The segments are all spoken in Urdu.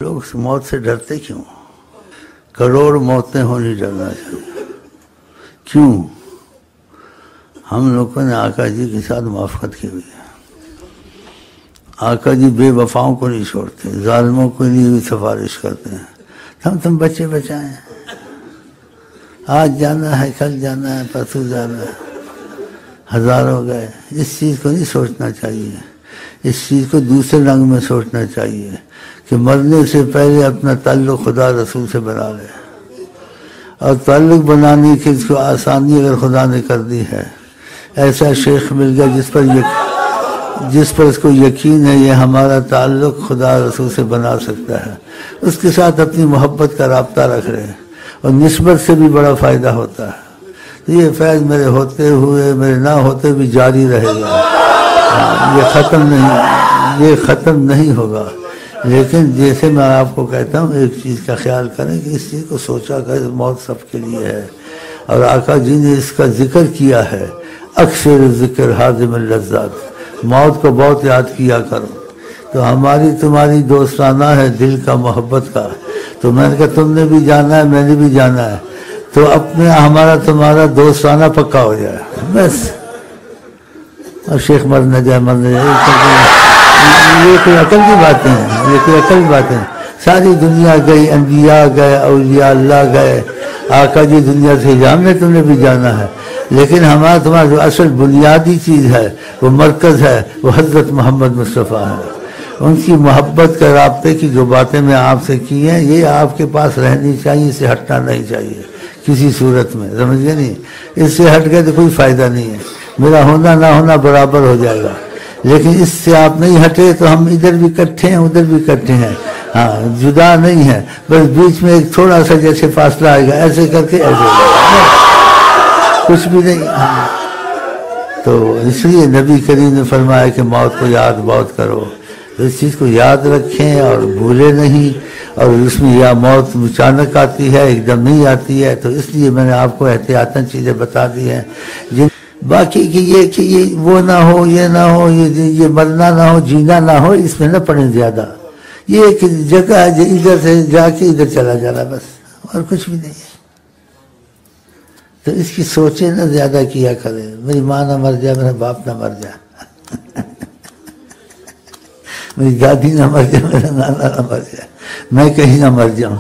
لوگ موت سے ڈرتے کیوں؟ کروڑ موتیں ہونی ڈرنا چاہیے. کیوں؟ ہم لوگوں نے آقا جی کے ساتھ موافقت کی ہوئی ہے. آقا جی بے وفاؤں کو نہیں چھوڑتے، ظالموں کو لیے بھی سفارش کرتے ہیں. تم بچے بچائیں، آج جانا ہے، کل جانا ہے، پرسوں جانا ہے، ہزاروں گئے. اس چیز کو نہیں سوچنا چاہیے. اس چیز کو دوسرے رنگ میں سوچنا چاہیے کہ مرنے سے پہلے اپنا تعلق خدا رسول سے بنا لے. اور تعلق بنانے کی اس کو آسانی اگر خدا نے کر دی ہے، ایسا شیخ مل گیا جس پر اس کو یقین ہے یہ ہمارا تعلق خدا رسول سے بنا سکتا ہے، اس کے ساتھ اپنی محبت کا رابطہ رکھ رہے، اور نسبت سے بھی بڑا فائدہ ہوتا ہے. تو یہ فیض میرے ہوتے ہوئے میرے نہ ہوتے بھی جاری رہے گا. یہ ختم نہیں ہوگا. لیکن جیسے میں آپ کو کہتا ہوں، ایک چیز کا خیال کریں کہ اس چیز کو سوچا کر موت سب کے لیے ہے، اور آقا جی نے اس کا ذکر کیا ہے. اکثر ذکر حازم اللذات، موت کو بہت یاد کیا کرو. تو ہماری تمہاری دوستانہ ہے دل کا محبت کا. تو میں نے کہا تم نے بھی جانا ہے، میں نے بھی جانا ہے، تو اپنے ہمارا تمہارا دوستانہ پکا ہو جائے بس. اور شیخ مر نہ جائے یہ کوئی عقل کی باتیں ہیں، یہ کوئی عقل کی باتیں ہیں. ساری دنیا گئی، انبیاء گئے، اولیاء اللہ گئے، آقا جی دنیا سے جام میں تم نے بھی جانا ہے. لیکن ہمارا تمہارا جو اصل بنیادی چیز ہے، وہ مرکز ہے، وہ حضرت محمد مصطفیٰ ہے. ان کی محبت کے رابطے کی جو باتیں میں آپ سے کی ہیں، یہ آپ کے پاس رہنی چاہیے، اس سے ہٹنا نہیں چاہیے کسی صورت میں. سمجھ گئے نہیں؟ اس سے ہٹ گئے تو کوئی فائدہ نہیں ہے. میرا ہونا نہ ہونا برابر ہو جائے گا. لیکن اس سے آپ نہیں ہٹے تو ہم ادھر بھی اکٹھے ہیں، ادھر بھی اکٹھے ہیں. ہاں، جدا نہیں ہے، بس بیچ میں ایک تھوڑا سا جیسے فاصلہ آئے گا، ایسے کر کے ایسے کچھ بھی نہیں. تو اس لیے نبی کریم نے فرمایا کہ موت کو یاد بہت کرو. تو اس چیز کو یاد رکھیں اور بھولے نہیں. اور اس میں یا موت اچانک آتی ہے، ایک دم نہیں آتی ہے. تو اس لیے میں نے آپ کو احتیاطاً چیزیں بتا دی ہیں. باقی کہ یہ وہ نہ ہو، یہ نہ ہو، یہ مرنا نہ ہو، جینا نہ ہو، اس میں نہ پڑیں زیادہ. یہ ایک جگہ ہے جو ادھر سے جا کے ادھر چلا جانا بس، اور کچھ بھی نہیں ہے. تو اس کی سوچیں نہ زیادہ کیا کریں. میری ماں نہ مر جائے، میرا باپ نہ مر جائے، میری دادی نہ مر جائے، میرا نانا نہ مر جائے، میں کہیں نہ مر جاؤں.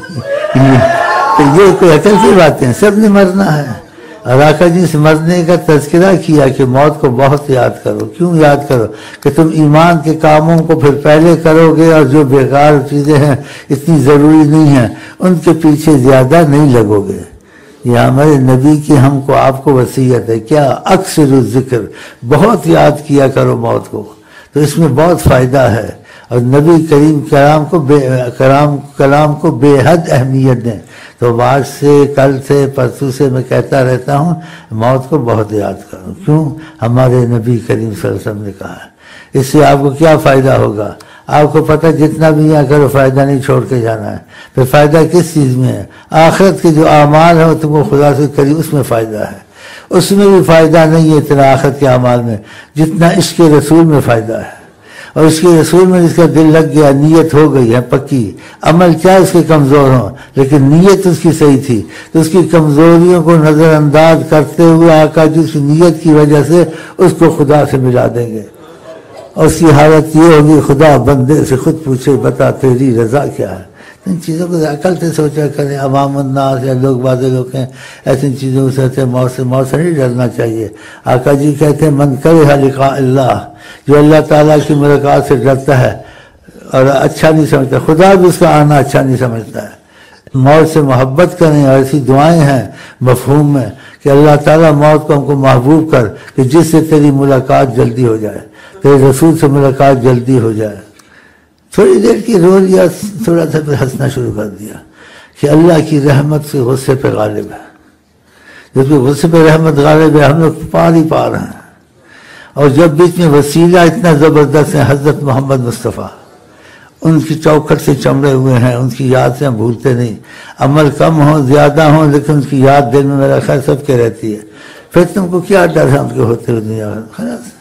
تو یہ کوئی عقل کی باتیں، سب نے مرنا ہے. اور آقا جی سے مرنے کا تذکرہ کیا کہ موت کو بہت یاد کرو. کیوں یاد کرو؟ کہ تم ایمان کے کاموں کو پھر پہلے کرو گے، اور جو بیکار چیزیں ہیں، اتنی ضروری نہیں ہیں، ان کے پیچھے زیادہ نہیں لگو گے. یہ ہمارے نبی کی ہم کو آپ کو وصیت ہے. کیا؟ اکثر الذکر، بہت یاد کیا کرو موت کو. تو اس میں بہت فائدہ ہے. اور نبی کریم کلام کو بے حد اہمیت دیں. تو آج سے، کل سے، پرسوں سے میں کہتا رہتا ہوں موت کو بہت یاد کرو. کیوں؟ ہمارے نبی کریم صلی اللہ علیہ وسلم نے کہا ہے. اس سے آپ کو کیا فائدہ ہوگا؟ آپ کو پتہ جتنا بھی یہاں کرو فائدہ نہیں چھوڑ کے جانا ہے. پھر فائدہ کس چیز میں ہے؟ آخرت کے جو اعمال ہیں تم کو خدا سے قریب، اس میں فائدہ ہے. اس میں بھی فائدہ نہیں ہے اتنا آخرت کے اعمال میں جتنا اس کے رسول میں فائدہ ہے. اور اس کے رسول میں جس کا دل لگ گیا، نیت ہو گئی ہے پکی، عمل کیا اس کے کمزور ہوں لیکن نیت اس کی صحیح تھی، تو اس کی کمزوریوں کو نظر انداز کرتے ہوئے آقا جی اس نیت کی وجہ سے اس کو خدا سے ملا دیں گے. اور اس کی حالت یہ ہوگی خدا بندے سے خود پوچھے بتا تیری رضا کیا ہے. ان چیزوں کو عقل سے سوچا کریں. عوام الناس یا لوگ بعض لوگ ہیں ایسی چیزوں سے موت سے نہیں ڈرنا چاہیے. آقا جی کہتے ہیں من کرہ لقاء اللہ، جو اللہ تعالیٰ کی ملاقات سے ڈرتا ہے اور اچھا نہیں سمجھتا، خدا بھی اس کا آنا اچھا نہیں سمجھتا ہے. موت سے محبت کریں. اور ایسی دعائیں ہیں مفہوم میں کہ اللہ تعالیٰ موت کو ہم کو محبوب کر کہ جس سے تیری ملاقات جلدی ہو جائے، تیرے رسول سے ملاقات جلدی ہو جائے. تھوڑی دیر کی رو لیا، تھوڑا سا پھر ہنسنا شروع کر دیا کہ اللہ کی رحمت سے غصے پہ غالب ہے. جب کہ غصے پہ رحمت غالب ہے، ہم لوگ پار ہی پار ہیں. اور جب بیچ میں وسیلہ اتنا زبردست ہے حضرت محمد مصطفیٰ، ان کی چوکھٹ سے چمڑے ہوئے ہیں، ان کی یاد سے ہم بھولتے نہیں. عمل کم ہو زیادہ ہو لیکن ان کی یاد دل میں میرا خیر سب کے رہتی ہے. پھر تم کو کیا ڈر ہے ان کے ہوتے ہوئے دنیا میں؟ خلاص